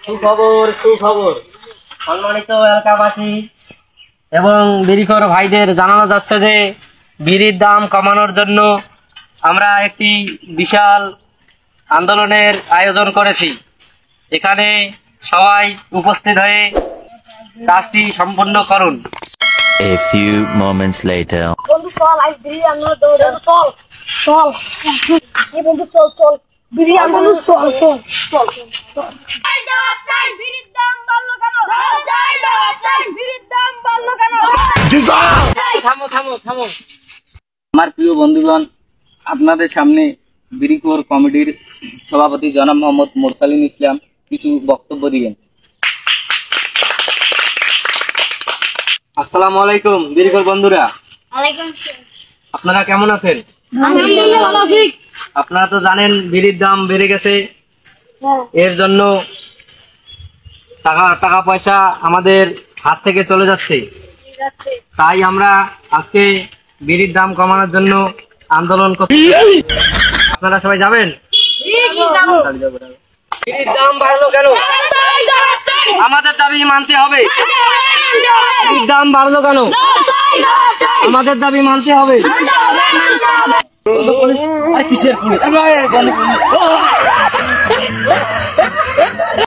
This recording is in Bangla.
সুখবর সুখবর সম্মানিত এলাকাবাসী এবং বিড়িখোর ভাইদের জানানো যাচ্ছে যে বিড়ির দাম কমানোর জন্য আমরা একটি বিশাল আন্দোলনের আয়োজন করেছি। এখানে সবাই উপস্থিত হয়ে কাজটি সম্পন্ন করুন। A few moments later. বন্ধু চল আজ বিড়ি আন্দোলন চল চল এই বন্ধু চল চল বিড়ি আন্দোলন চল চল চল চল বিড়ির দাম বাড়লো কেন? বিড়ির দাম বাড়লো কেন? থামো থামো থামো। আমার প্রিয় বন্ধুগণ, আপনাদের সামনে বিড়িখোর কমিটির সভাপতি জনাব মোহাম্মদ মোরসালিন ইসলাম কিছু বক্তব্য দিবেন। আসসালামু আলাইকুম বিড়িখোর বন্ধুরা, আপনারা কেমন আছেন? আলহামদুলিল্লাহ ভালো আছি। আপনারা তো জানেন বিড়ির দাম বেড়ে গেছে, এর জন্য টাকা পয়সা আমাদের হাত থেকে চলে যাচ্ছে। তাই আমরা আজকে বিড়ির দাম কমানোর জন্য আন্দোলন করছি। আপনারা সবাই যাবেন? বিড়ির দাম বাড়লো কেন? আমাদের দাবি মানতে হবে। বিড়ির দাম বাড়লো কেন? আমাদের দাবি মানতে হবে। কিসের পুলিশ?